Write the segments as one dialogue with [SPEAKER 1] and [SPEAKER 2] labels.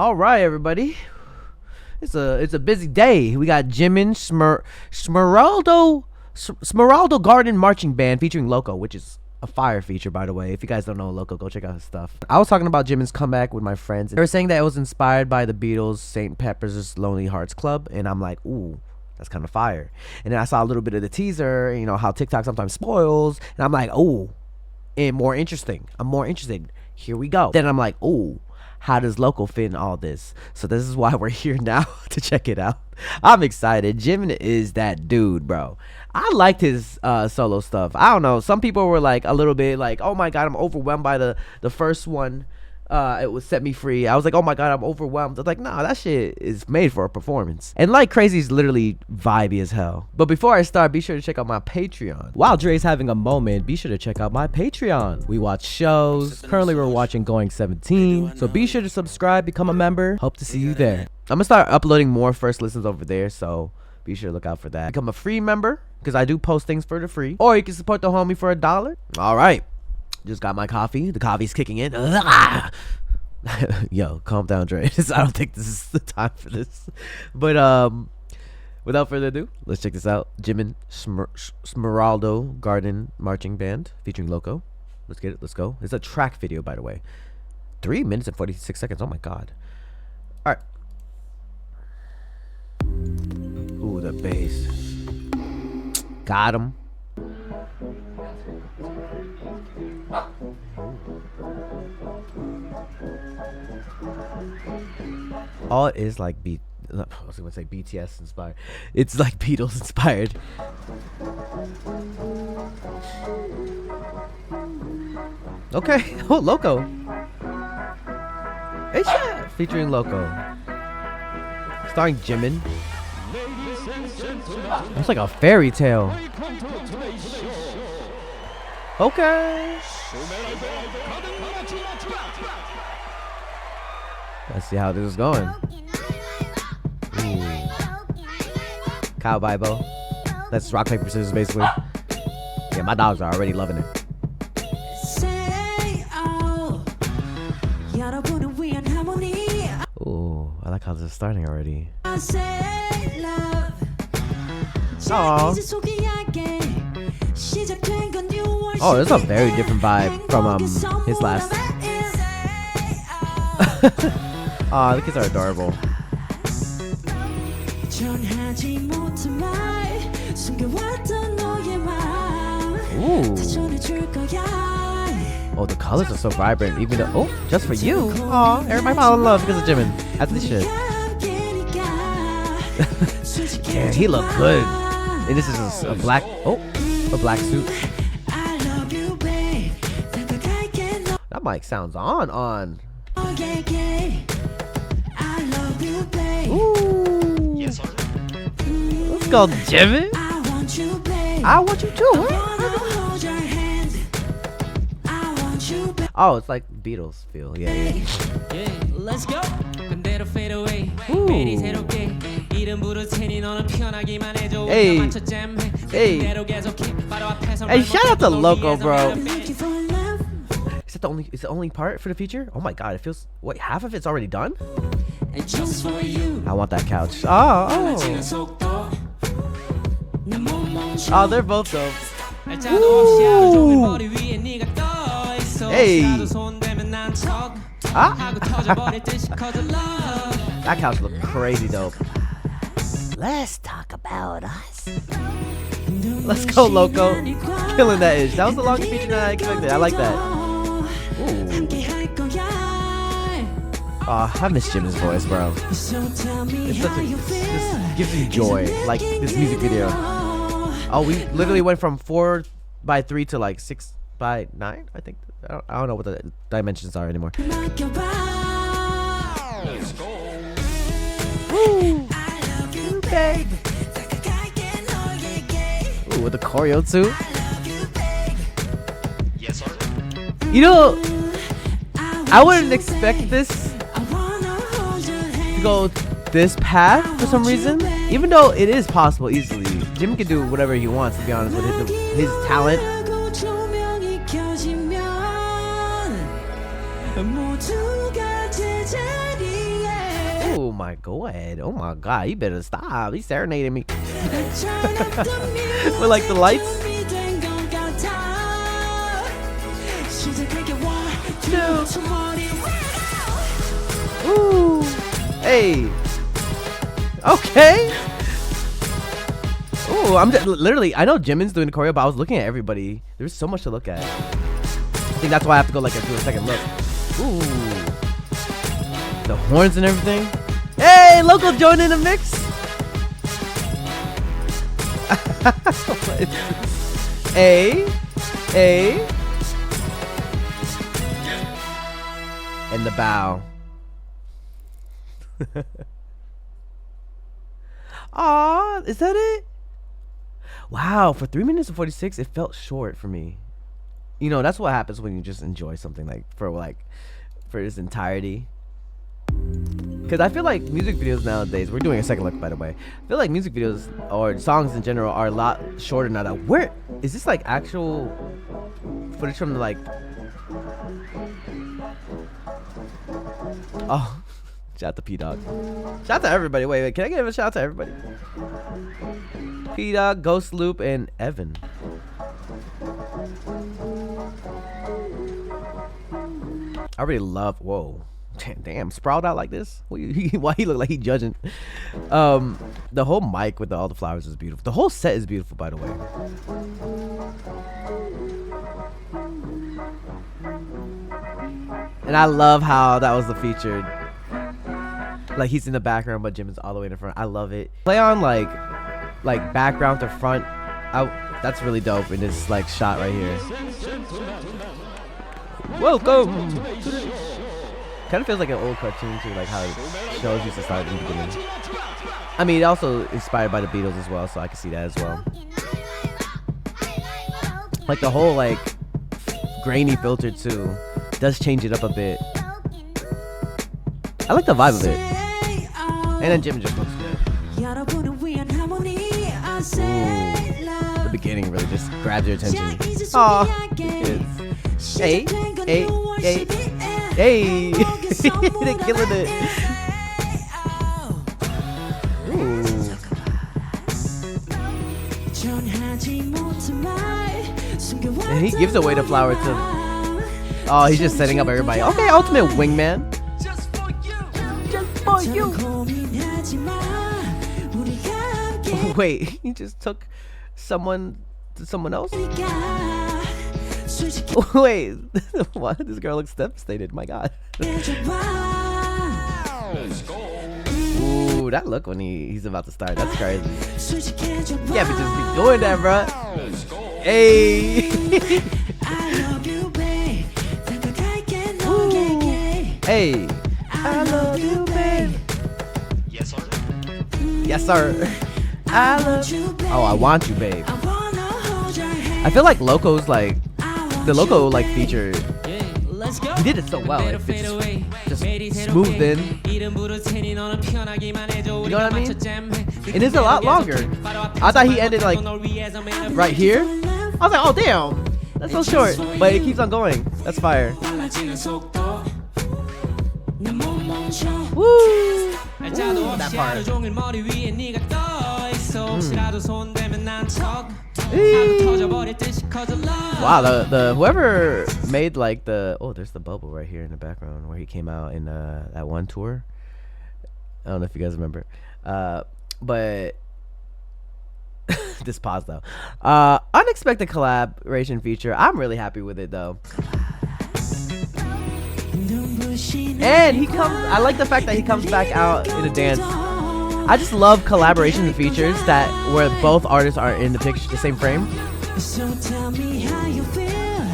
[SPEAKER 1] All right, everybody. It's a busy day. We got Jimin, Smeraldo Garden Marching Band featuring Loco, which is a fire feature, by the way. If you guys don't know Loco, go check out his stuff. I was talking about Jimin's comeback with my friends. They were saying that it was inspired by the Beatles' St. Pepper's Lonely Hearts Club, and I'm like, ooh, that's kind of fire. And then I saw a little bit of the teaser, you know, how TikTok sometimes spoils, and I'm like, oh, and more interesting. I'm more interested. Here we go. Then I'm like, oh, how does Loco fit in all this? So this is why we're here now to check it out. I'm excited. Jimin is that dude, bro. I liked his solo stuff. I don't know. Some people were like a little bit like, oh my god, I'm overwhelmed by the first one. It would Set Me Free. I was like, oh my god, I'm overwhelmed. I was like, nah, that shit is made for a performance. And Like Crazy is literally vibey as hell. But before I start, be sure to check out my Patreon. While Dre's having a moment, be sure to check out my Patreon. We watch shows. Currently we're watching Going 17. So be sure to subscribe, become a member. Hope to see you there. I'm gonna start uploading more first listens over there, so be sure to look out for that. Become a free member, because I do post things for the free. Or you can support the homie for $1. Alright. Just got my coffee. The coffee's kicking in. Yo, calm down, Dre. I don't think this is the time for this. But without further ado, let's check this out. Jimin, Smeraldo Garden Marching Band featuring Loco. Let's get it. Let's go. It's a track video, by the way. 3 minutes and 46 seconds. Oh my god. All right. Ooh, the bass. Got him. Oh, it is like I was gonna say BTS inspired. It's like Beatles inspired. Okay. Oh, Loco. Hey, shit. Featuring Loco. Starring Jimin. It's like a fairy tale. Okay. Let's see how this is going. Ooh. Cow Bible. That's rock, paper, scissors, basically. Yeah, my dogs are already loving it. Ooh, I like how this is starting already. Aww. Oh, this is a very different vibe from his last. Aw, the kids are adorable. Ooh. Oh, the colors are so vibrant. Even though, oh, just for you. Aw, everybody fall in love because of Jimin. As they should. Yeah, he looked good. And this is a black suit. That mic sounds on. Ooh. Yes, let's go, Jimin. I want you too. Oh, it's like Beatles feel. Yeah. Let's go. Hey, shout out to Loco, bro. Is it the only part for the feature? Oh my god, it feels. Wait, half of it's already done? I want that couch. Oh, they're both dope. Ooh. Hey. That couch looked crazy dope. Let's talk about us. Let's go, Loco. Killing that itch. That was the longest feature than I expected. I like that. Ooh. I miss Jimin's voice, bro. It's just gives me joy. Like this music video. Oh, we literally went from 4:3 to like 6:9. I think. I don't know what the dimensions are anymore. Woo. Okay. Ooh, with the choreo too. You know, I wouldn't expect this to go this path for some reason, even though it is possible easily. Jimin can do whatever he wants, to be honest, with his talent. Oh my god. Oh my god. You better stop. He's serenading me. With like the lights. Ooh. Hey. Okay. Ooh, I'm just, literally, I know Jimin's doing the choreo, but I was looking at everybody. There's so much to look at. I think that's why I have to go like do a second look. Ooh. The horns and everything. Hey, Loco joining the mix. A. And the bow. Aw, is that it? Wow, for 3 minutes and 46, it felt short for me. You know, that's what happens when you just enjoy something for its entirety. Because I feel like music videos nowadays, we're doing a second look by the way. I feel like music videos or songs in general are a lot shorter now. Where is this like actual footage from the like? Oh, shout out to P-Dog. Shout out to everybody. Wait, can I give a shout out to everybody? P-Dog, Ghost Loop, and Evan. I really love. Whoa. Damn, sprawled out like this. Why he look like he judging? The whole mic with all the flowers is beautiful. The whole set is beautiful, by the way. And I love how that was the featured. Like he's in the background, but Jimin's all the way in the front. I love it. Play on like background to front. That's really dope in this like shot right here. Welcome. Kind of feels like an old cartoon too, like how shows used to start in the beginning. I mean, also inspired by the Beatles as well, so I can see that as well. Like the whole like grainy filter too does change it up a bit. I like the vibe of it. And then Jimin just looks good. Ooh. The beginning really just grabs your attention. Aw, kids. Hey. Hey, they're killing it. Ooh. And he gives away the flower to. Oh, he's just setting up everybody. Okay, ultimate wingman. Just for you. Wait, he just took someone to someone else? Wait, why did this girl look devastated? My god. Ooh, that look when he's about to start. That's crazy. Yeah, but just be doing that, bruh. Hey. Hey. I love you, babe. Yes, sir. Yes, sir. I love you, babe. Oh, I want you, babe. I feel like Loco's like. The Loco like feature, he did it so well. Like, just smoothed in. You know what I mean? It is a lot longer. I thought he ended like right here. I was like, oh damn, that's so short. But it keeps on going. That's fire. Woo! That part. Wow, the whoever made like there's the bubble right here in the background where he came out in that one tour. I don't know if you guys remember, but this pause though. Unexpected collaboration feature. I'm really happy with it though. And he comes. I like the fact that he comes back out in a dance. I just love collaboration features that where both artists are in the picture, the same frame. So tell me how you feel,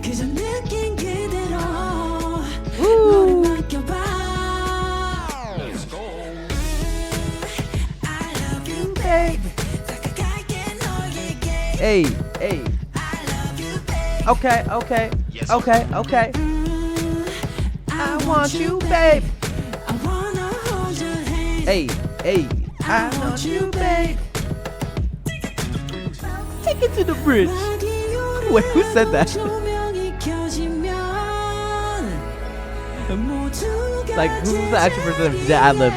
[SPEAKER 1] 'cause I'm looking good at all. Ooh. Let's go. I love you, babe. Hey, hey. I love you, babe. Okay. Yes, okay. I want you, babe. I wanna hold your hand. Hey, I want you, babe. Take it to the bridge. Wait, who said that? Like, who's the actual person that ad-lib?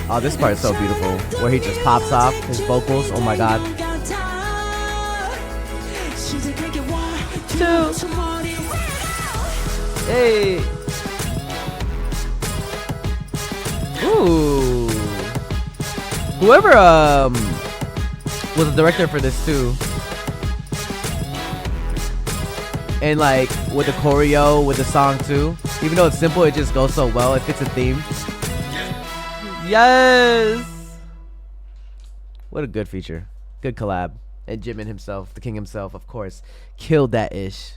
[SPEAKER 1] Oh, this part is so beautiful. Where he just pops off his vocals. Oh my god. Two. Hey. Ooh. Whoever was the director for this too. And like with the choreo, with the song too. Even though it's simple, it just goes so well. It fits the theme. Yes. What a good feature. Good collab. And Jimin himself, the king himself, of course, killed that ish.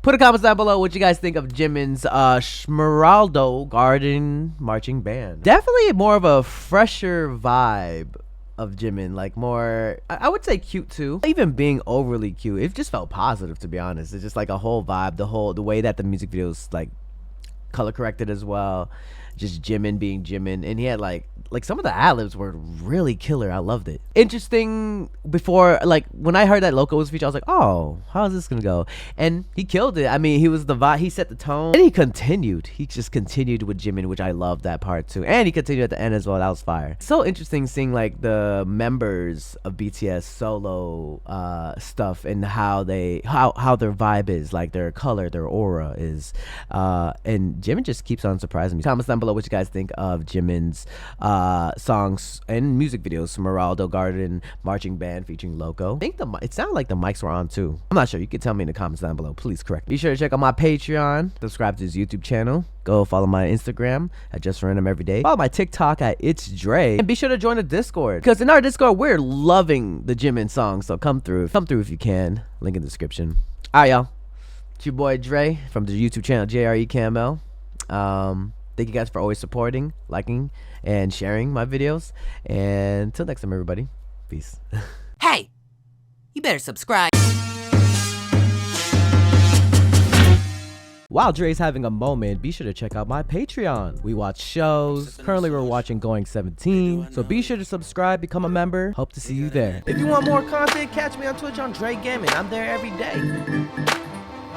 [SPEAKER 1] Put a comment down below what you guys think of Jimin's Smeraldo Garden Marching Band. Definitely more of a fresher vibe of Jimin, like more, I would say cute too. Even being overly cute, it just felt positive, to be honest. It's just like a whole vibe, the way that the music videos like color corrected as well. Just Jimin being Jimin, and he had like some of the ad-libs were really killer. I loved it. Interesting. Before, like when I heard that Loco was featured, I was like, oh, how is this gonna go? And he killed it. I mean, he was the vibe. He set the tone, and he continued. He just continued with Jimin, which I loved that part too. And he continued at the end as well. That was fire. So interesting seeing like the members of BTS solo stuff and how their vibe is, like their color, their aura is. And Jimin just keeps on surprising me. Comments down below what you guys think of Jimin's songs and music videos. Smeraldo Garden Marching Band featuring Loco. I think it sounded like the mics were on too. I'm not sure. You can tell me in the comments down below. Please correct me. Be sure to check out my Patreon. Subscribe to his YouTube channel. Go follow my Instagram at JustRandom Follow my TikTok at It's Dre. And be sure to join the Discord, because in our Discord we're loving the Jimin songs. So come through if you can. Link in the description. Alright, y'all. It's your boy Dre from the YouTube channel JREAMERS. Thank you guys for always supporting, liking, and sharing my videos. And until next time, everybody. Peace.
[SPEAKER 2] Hey, you better subscribe.
[SPEAKER 1] While Dre's having a moment, be sure to check out my Patreon. We watch shows. Currently, we're watching Going 17. So be sure to subscribe, become a member. Hope to see you there. If you want more content, catch me on Twitch on Jrekml. I'm there every day.